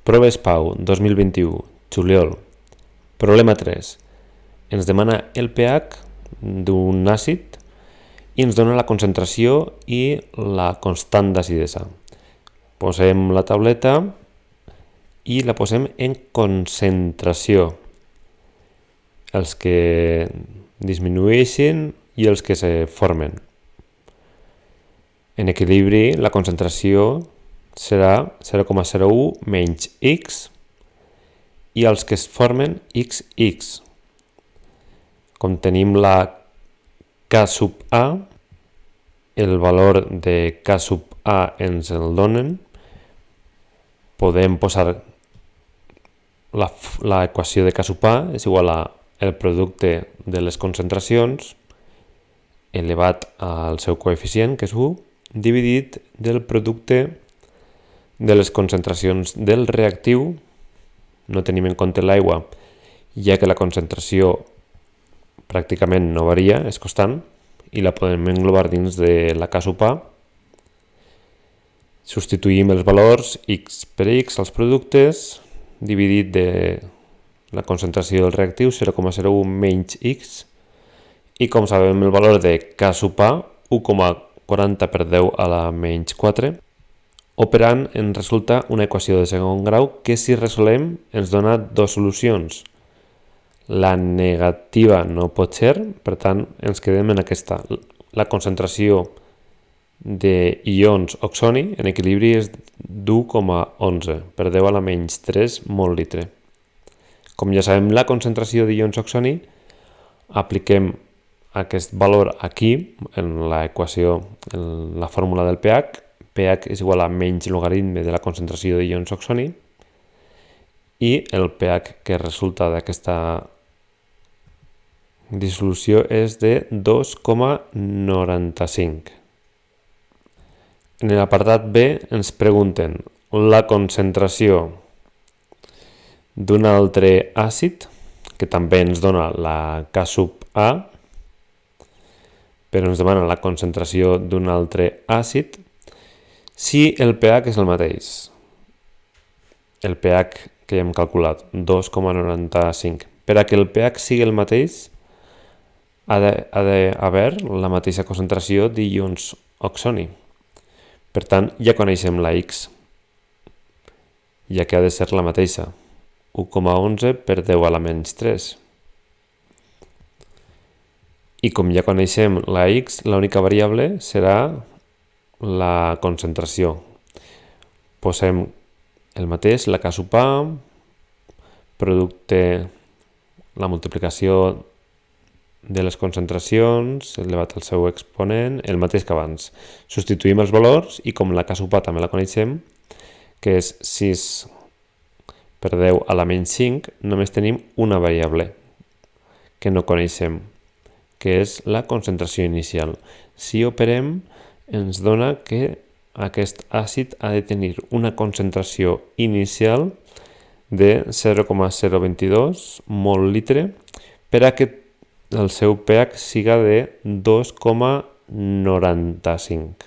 Proves Pau 2021, juliol. Problema 3. Ens demana el pH d'un àcid i ens dona la concentració i la constant d'acidesa. Posem la tauleta i la posem en concentració. Els que disminueixen i els que se formen. En equilibri, la concentració serà 0,01 menys X i els que es formen XX. Com tenim la K sub A, el valor de K sub A ens el donen, podem posar l'equació de K sub A és igual a el producte de les concentracions elevat al seu coeficient, que és 1, dividit del producte de les concentracions del reactiu. No tenim en compte l'aigua, ja que la concentració pràcticament no varia, és constant, i la podem englobar dins de la K sub A. Substituïm els valors X per X als productes, dividit de la concentració del reactiu, 0,01 menys X, i com sabem el valor de K sub A, 1,40 per 10 a la menys 4, operant ens resulta una equació de segon grau que si resolem ens dona dues solucions. La negativa no pot ser, per tant ens quedem en aquesta. La concentració d'ions oxoni en equilibri és d'1,11 per 10 a la menys 3 mol litre. Com ja sabem la concentració d'ions oxoni, apliquem aquest valor aquí, en l'equació, en la fórmula del pH. pH és igual a menys logaritme de la concentració d'ions oxoni i el pH que resulta d'aquesta dissolució és de 2,95. En l'apartat B ens pregunten la concentració d'un altre àcid, que també ens dona la K sub A, però ens demana la concentració d'un altre àcid, si el pH és el mateix. El pH que hem calculat, 2,95. Per a que el pH sigui el mateix, ha d'haver la mateixa concentració d'ions oxoni. Per tant, ja coneixem la X, ja que ha de ser la mateixa, 1,11 per 10 a la menys 3. I com ja coneixem la X, l'única variable serà la concentració. Posem el mateix, la K sub A, producte, la multiplicació de les concentracions, elevat al seu exponent, el mateix que abans. Substituïm els valors i com la K sub A també la coneixem, que és 6 per 10 a la menys 5, només tenim una variable que no coneixem, que és la concentració inicial. Si operem, ens dona que aquest àcid ha de tenir una concentració inicial de 0,022 mol litre per a que el seu pH siga de 2,95.